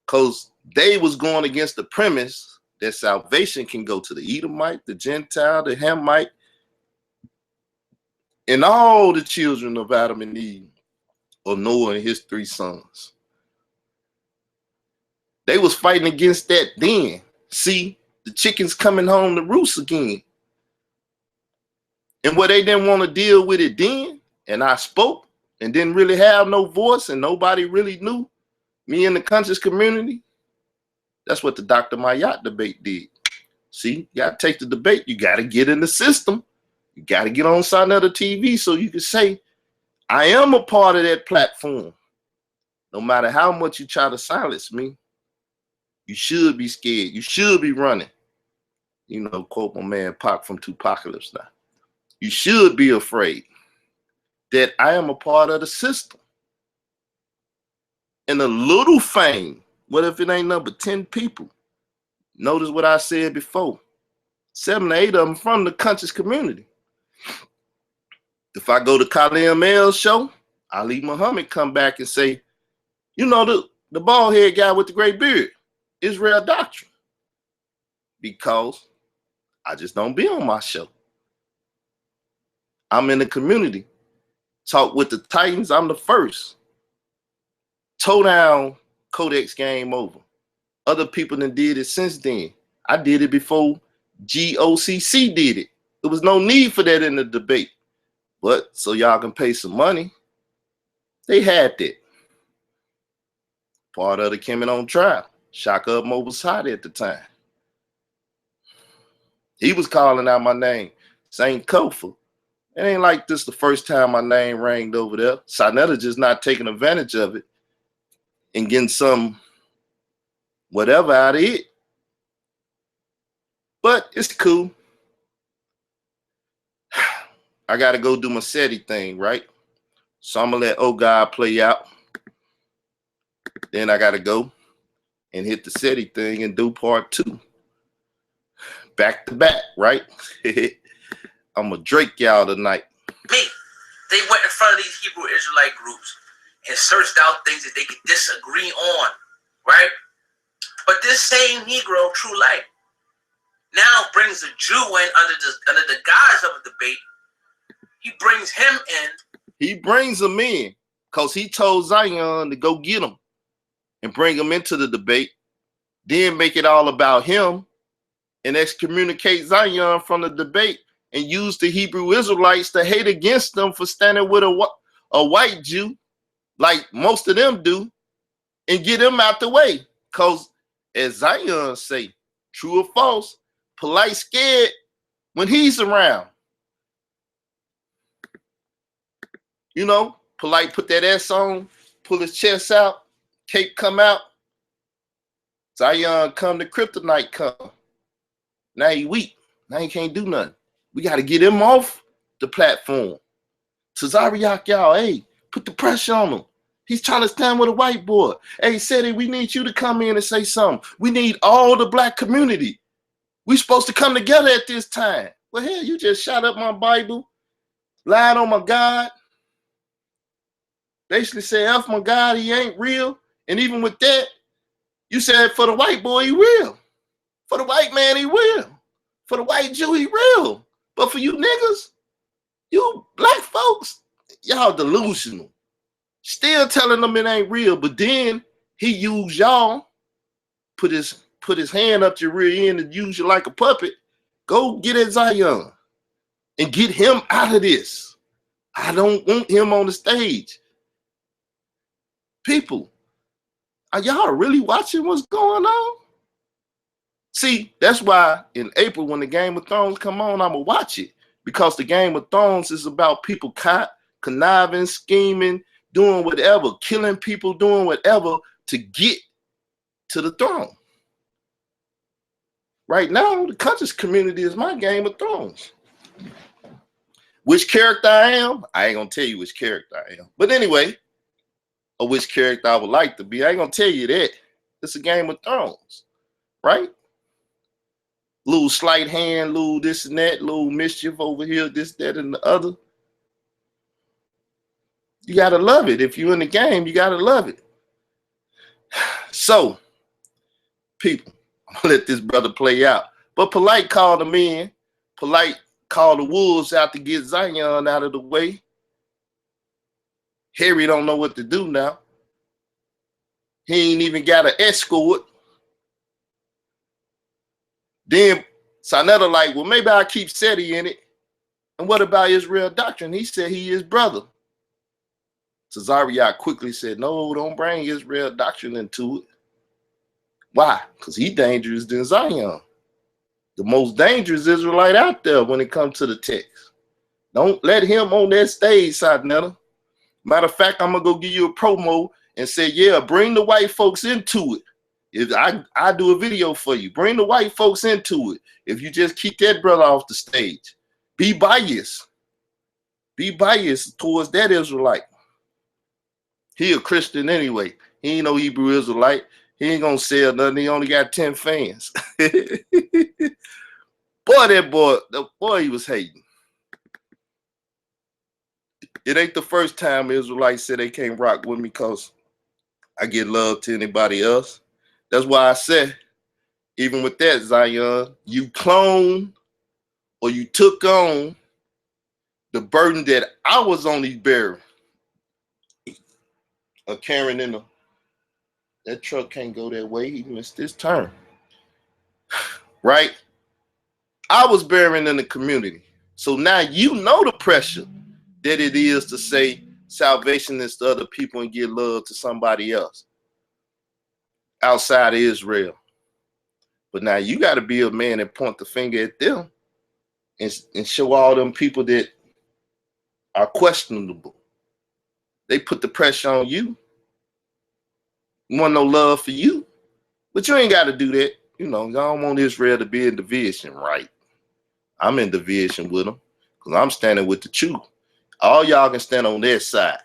Because they was going against the premise that salvation can go to the Edomite, the Gentile, the Hamite, and all the children of Adam and Eve, or Noah and his 3 sons. They was fighting against that then. See, the chickens coming home to roost again. And where they didn't want to deal with it then, and I spoke and didn't really have no voice and nobody really knew me in the conscious community, that's what the Dr. Mayat debate did. See, you got to take the debate. You got to get in the system. You got to get on side of the TV so you can say, I am a part of that platform. No matter how much you try to silence me, you should be scared. You should be running. You know, quote my man Pac from Tupacalypse now. You should be afraid that I am a part of the system. And a little fame, what if it ain't number 10 people? Notice what I said before. 7 or 8 of them from the conscious community. If I go to Kali ML's show, Ali Muhammad come back and say, you know, the bald head guy with the gray beard, Israel doctrine. Because I just don't be on my show. I'm in the community. Talk with the Titans, I'm the first. Toe down Codex game over. Other people done did it since then. I did it before GOCC did it. There was no need for that in the debate. But so y'all can pay some money, they had that. Part of the coming on trial. Shaka Upmo was hot at the time. He was calling out my name, Saint Kofa. It ain't like this the first time my name rang over there. Sinetta just not taking advantage of it and getting some whatever out of it. But it's cool. I got to go do my SETI thing, right? So I'm going to let Oh God play out. Then I got to go and hit the SETI thing and do part 2. Back to back, right? I'm going to Drake y'all tonight. Me, they went in front of these Hebrew Israelite groups and searched out things that they could disagree on, right? But this same Negro, True Light, now brings a Jew in under the guise of a debate. He brings him in. He brings him in because he told Zion to go get him and bring him into the debate, then make it all about him and excommunicate Zion from the debate and use the Hebrew Israelites to hate against them for standing with a white Jew, like most of them do, and get him out the way. Because as Zion say, true or false, Polite scared when he's around. You know, Polite put that S on, pull his chest out, cape come out. Zion come, the kryptonite come. Now he weak. Now he can't do nothing. We got to get him off the platform. Tazaryach, y'all, hey, put the pressure on him. He's trying to stand with a white boy. Hey, Seti, we need you to come in and say something. We need all the black community. We supposed to come together at this time. Well, hell, you just shot up my Bible, lied on my God, basically said, F my God, he ain't real. And even with that, you said for the white boy, he real. For the white man, he real. For the white Jew, he real. But for you niggas, you black folks, y'all delusional. Still telling them it ain't real, but then he used y'all, put his hand up your rear end and use you like a puppet. Go get at Zion and get him out of this. I don't want him on the stage. People, are y'all really watching what's going on? See, that's why in April when the Game of Thrones come on, I'm going to watch it. Because the Game of Thrones is about people conniving, scheming, doing whatever, killing people, doing whatever to get to the throne. Right now, the conscious community is my Game of Thrones. Which character I am, I ain't going to tell you which character I am. But anyway, or which character I would like to be, I ain't going to tell you that. It's a Game of Thrones, right? Little sleight hand, little this and that, little mischief over here, this, that, and the other. You got to love it. If you're in the game, you got to love it. So, people, I'm going to let this brother play out. But Polite called him in. Polite called the wolves out to get Zion out of the way. Harry don't know what to do now. He ain't even got an escort. Then Sinetta like, well, maybe I'll keep Seti in it. And what about Israel doctrine? He said he is brother. Tazaryach quickly said, no, don't bring Israel doctrine into it. Why? Because he dangerous than Zion. The most dangerous Israelite out there when it comes to the text. Don't let him on that stage, Sinetta. Matter of fact, I'm going to go give you a promo and say, yeah, bring the white folks into it. If I do a video for you, bring the white folks into it. If you just keep that brother off the stage, be biased. Be biased towards that Israelite. He a Christian anyway. He ain't no Hebrew Israelite. He ain't gonna sell nothing. He only got 10 fans. Boy, the boy, he was hating. It ain't the first time Israelites said they can't rock with me because I get love to anybody else. That's why I said, even with that, Zion, you cloned or you took on the burden that I was only bearing. Karen that truck can't go that way. He missed his turn. right? I was bearing in the community. So now you know the pressure that it is to say salvation is to other people and give love to somebody else outside of Israel. But now you got to be a man and point the finger at them and show all them people that are questionable. They put the pressure on you. Want no love for you. But you ain't got to do that. You know, I don't want Israel to be in division, right? I'm in division with them because I'm standing with the truth. All y'all can stand on their side.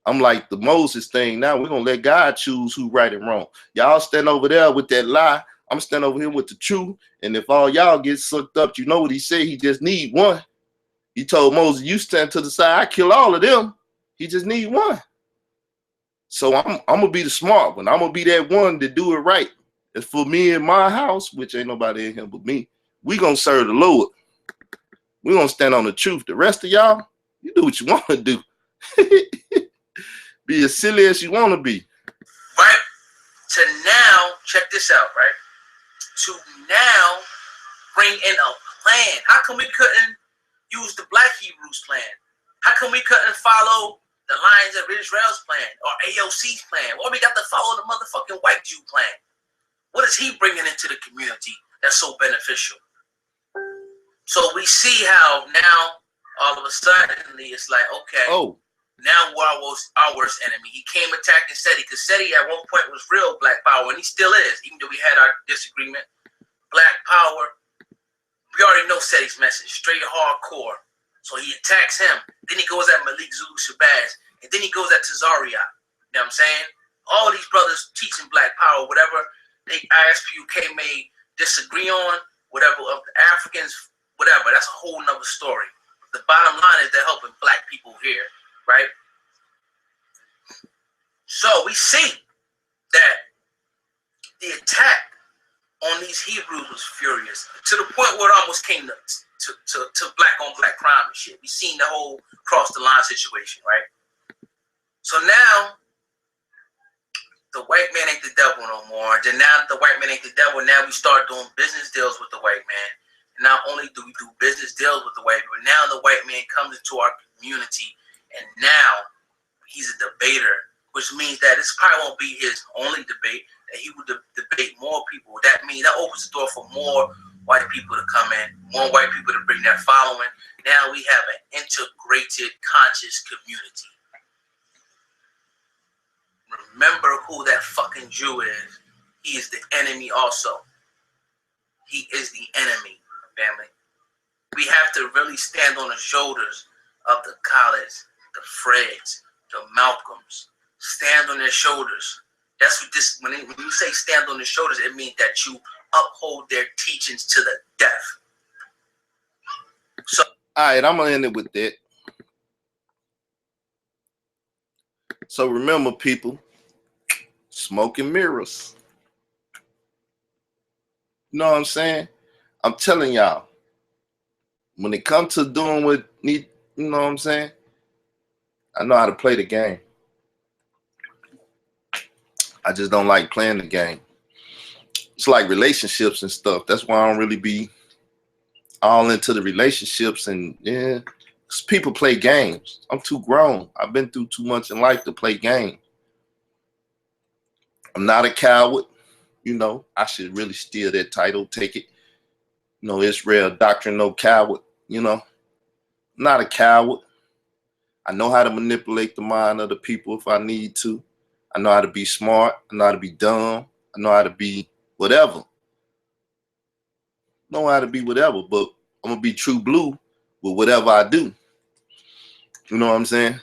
I'm like the Moses thing now. We're going to let God choose who right and wrong. Y'all stand over there with that lie. I'm standing over here with the truth. And if all y'all get sucked up, you know what he said? He just need one. He told Moses, you stand to the side. I kill all of them. He just need one. So I'm going to be the smart one. I'm going to be that one to do it right. As for me and my house, which ain't nobody in here but me, we going to serve the Lord. We're going to stand on the truth. The rest of y'all, you do what you want to do. Be as silly as you want to be. Right? To now, check this out, right? To now bring in a plan. How come we couldn't use the Black Hebrews plan? How come we couldn't follow the Lions of Israel's plan or AOC's plan? Or we got to follow the motherfucking white Jew plan? What is he bringing into the community that's so beneficial? So we see how now all of a sudden it's like, okay, now we're our worst enemy. He came attacking SETI because SETI at one point was real Black Power, and he still is, even though we had our disagreement. Black Power, we already know SETI's message, straight hardcore. So he attacks him. Then he goes at Malik Zulu Shabazz, and then he goes at Tazaryach. You know what I'm saying? All these brothers teaching Black Power, whatever they ISUPK may disagree on, whatever of the Africans, whatever, that's a whole nother story. The bottom line is they're helping Black people here, right? So we see that the attack on these Hebrews was furious to the point where it almost came to black on black crime and shit. We seen the whole cross the line situation, right? So now the white man ain't the devil no more. Then now that the white man ain't the devil, now we start doing business deals with the white man. And not only do we do business deals with the white man, but now the white man comes into our community and now he's a debater, which means that this probably won't be his only debate, that he will debate more people. That means that opens the door for more white people to come in, more white people to bring their following. Now we have an integrated, conscious community. Remember who that fucking Jew is. He is the enemy also. He is the enemy, family. We have to really stand on the shoulders of the Khaleds, the Freds, the Malcolms. Stand on their shoulders. That's what this, when you say stand on their shoulders, it means that you uphold their teachings to the death. So, all right, I'm going to end it with that. So remember, people, smoke and mirrors. You know what I'm saying? I'm telling y'all, when it comes to doing what need, you know what I'm saying? I know how to play the game. I just don't like playing the game. It's like relationships and stuff. That's why I don't really be all into the relationships and yeah. Because people play games. I'm too grown. I've been through too much in life to play games. I'm not a coward. You know, I should really steal that title, take it. You know, Israel doctrine, no coward. You know, I'm not a coward. I know how to manipulate the mind of the people if I need to. I know how to be smart. I know how to be dumb. I know how to be whatever. I know how to be whatever, but I'm going to be true blue with whatever I do. You know what I'm saying?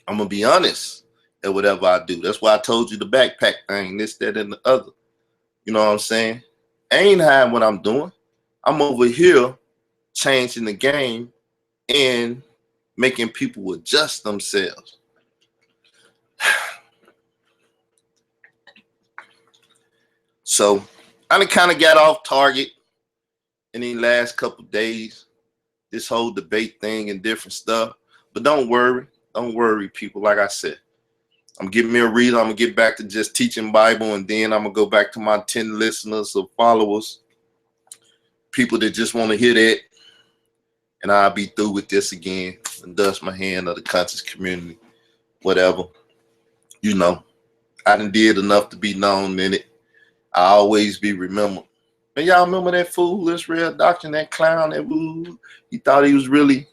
I'm going to be honest at whatever I do. That's why I told you the backpack thing, this, that, and the other. You know what I'm saying? I ain't hiding what I'm doing. I'm over here changing the game and making people adjust themselves. So I done kind of got off target in the last couple of days, this whole debate thing and different stuff. But don't worry, people. Like I said, I'm getting me a reader. I'm going to get back to just teaching Bible, and then I'm going to go back to my 10 listeners or followers people that just want to hear that, and I'll be through with this again and dust my hand of the conscious community, whatever. You know, I done did enough to be known in it. I always be remembered. And y'all remember that fool, this real doctor, that clown, that woo? He thought he was really,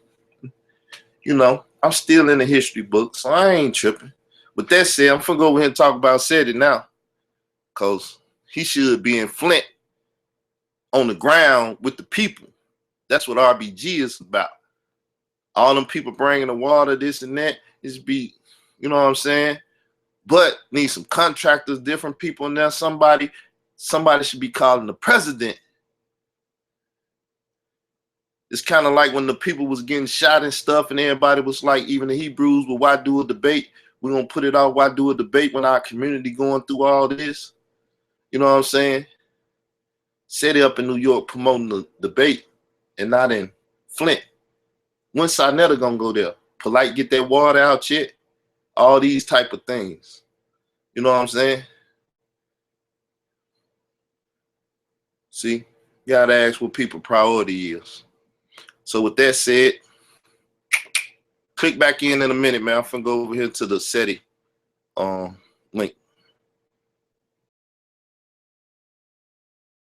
you know, I'm still in the history book, so I ain't tripping. With that said, I'm gonna go over here and talk about Seti now, because he should be in Flint on the ground with the people. That's what RBG is about. All them people bringing the water, this and that, is be, you know what I'm saying? But need some contractors, different people in there. Somebody should be calling the president. It's kind of like when the people was getting shot and stuff, and everybody was like, even the Hebrews, well, why do a debate? We're gonna put it out, why do a debate when our community going through all this? You know what I'm saying? Set it up in New York promoting the debate and not in Flint. When Sarnetta gonna go there? Polite, get that water out yet? All these type of things. You know what I'm saying? See, you gotta ask what people priority is. So with that said, click back in a minute, man. I'm finna go over here to the SETI link.